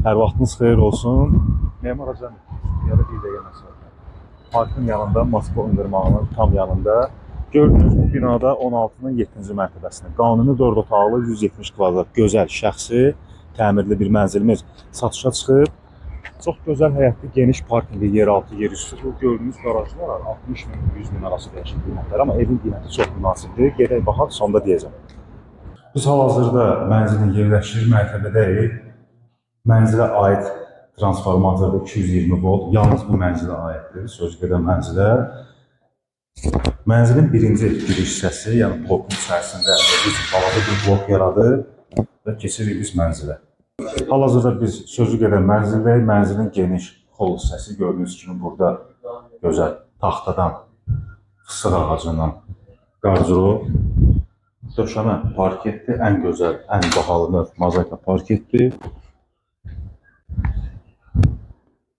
Hər vaxtınız xeyir olsun. Memar Acan ya da bir dəqiqə məsafə. Parkın yanında, Moskva ünvermağının tam yanında gördüyünüz bu binada 16-nın 7-ci mərtəbəsində qanuni 4 otaqlı 170 kvadrat gözəl şəxsi təmirli bir mənzilimiz satışa çıxıb. Çox gözəl həyətli, geniş parkinqli, yeraltı, yerüstü. Bu gördüyünüz qarajlar var, 60 min, 100 min arası dəyişir qiymətlər, amma evin qiyməti çox münasibdir. Gedək baxaq, sonda deyəcəm. Biz hal-hazırda mənzilin yerləşir mərtəbədəyik. Mənzilə aid transformatorda 220 volt, yalnız bu mənzilə aiddir, sözügedən mənzilə. Mənzilin birinci giriş hissəsi, yəni blokun içərisində balaca bir blok yaradır və keçirik biz mənzilə. Hal-hazırda biz sözügedən mənzildəyik, mənzilin geniş hol hissəsi gördüyünüz kimi burada gözəl taxtadan, fısıq ağacından qarcırov, döşəmə parketdir, ən gözəl, ən bahalı növ mozaika parketdir.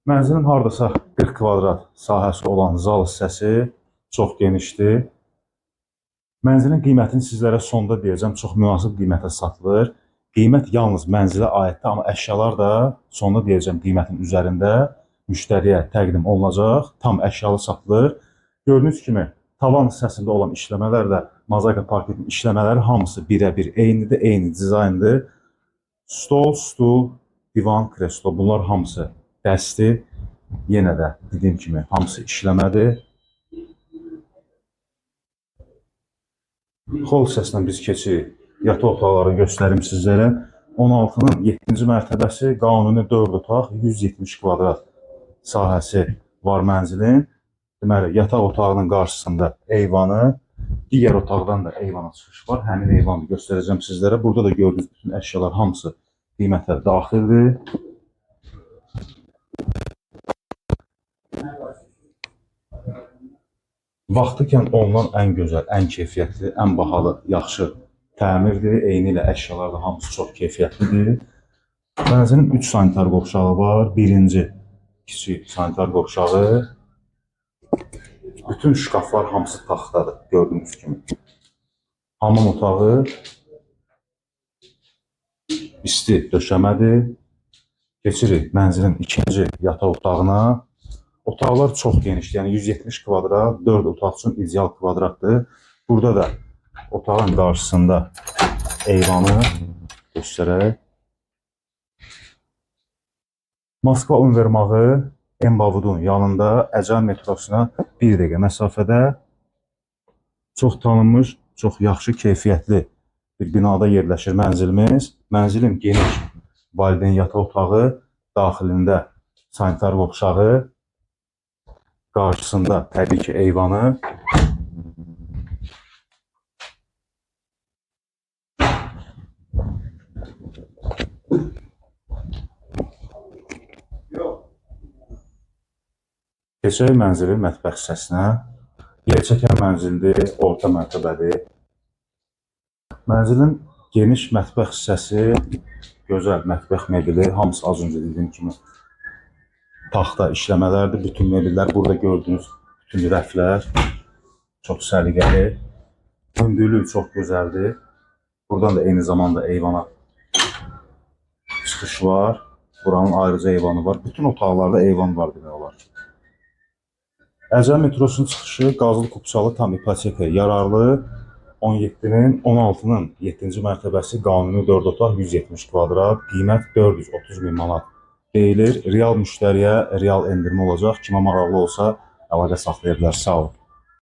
Mənzilin hardasa 40 kvadrat sahəsi olan zal hissəsi çox genişdir. Mənzilin qiymətini sizlərə sonda deyəcəm, çox münasib qiymətə satılır. Qiymət yalnız mənzilə aiddir, amma əşyalar da sonda deyəcəm qimətin üzərində müştəriyə təqdim olunacaq, tam əşyalı satılır. Gördüyünüz kimi tavan hissəsində olan işləmələr də mozaika parketin işləmələri hamısı birə-bir eynidir, eyni dizayndır. Stol, stul, divan, kreslo bunlar hamısı dəsti, yenə də dediyim kimi hamısı işləmədir. Hol hissəsindən biz keçirik. Yataq otaqlarını göstərim sizlərə. 16-nın 7-ci mərtəbəsi, qanuni 4 otaq, 170 kvadrat sahəsi var mənzilin. Deməli, yataq otağının qarşısında eyvanı, digər otaqdan da eyvana çıxış var. Həmin eyvanı göstərəcəm sizlərə. Burada da gördüyünüz bütün əşyalar hamısı qiymətə daxildir. Vaxtıkən olunan ən gözəl, ən keyfiyyətli, ən bahalı, yaxşı təmirdir. Eyni ilə əşyalar da hamısı çox keyfiyyətlidir. Mənzilin 3 sanitar qovşağı var. Birinci kiçik sanitar qovşağı. Bütün şkaflar hamısı taxtadır, gördüyünüz kimi. Hamam otağı isti döşəmədir. Keçirik mənzilin ikinci yataq otağına. Otaqlar çox genişdir, yəni 170 kvadrat, 4 otaq üçün ideal kvadratdır. Burada da otağın qarşısında eyvanı göstərək. Moskva ünvermağı Embavudun yanında Əcan metrosuna 1 dəqiqə məsafədə çox tanınmış, çox yaxşı keyfiyyətli bir binada yerləşir mənzilimiz. Mənzilin geniş valideyn yataq otağı, daxilində sanitar qovşağı, qarşısında təbii ki eyvanı. Keçək mənzilin mətbəx hissəsinə. Yerçəkən mənzildir, orta mərtəbədir. Mənzilin geniş mətbəx hissəsi, gözəl mətbəx mebeli, hamısı az öncə dediyim kimi taxta işləmələrdir. Bütün mebellər, burada gördüyünüz bütün rəflər çox səliqəli. Hündürlüyü çox gözəldir. Buradan da eyni zamanda eyvana çıxış var. Buranın ayrıca eyvanı var. Bütün otaqlarda eyvan var demək olar. Əcan metrosunun çıxışı Qazlı Kupçalı tam ipoteka yararlı. 17-nin 16-nın 7-ci mərtəbəsi, qanuni 4 otaq, 170 kvadrat, qiymət 430 min manat deyilir. Real müştəriyə real endirmə olacaq. Kimə maraqlı olsa əlaqə saxlaya bilər. Sağ olun.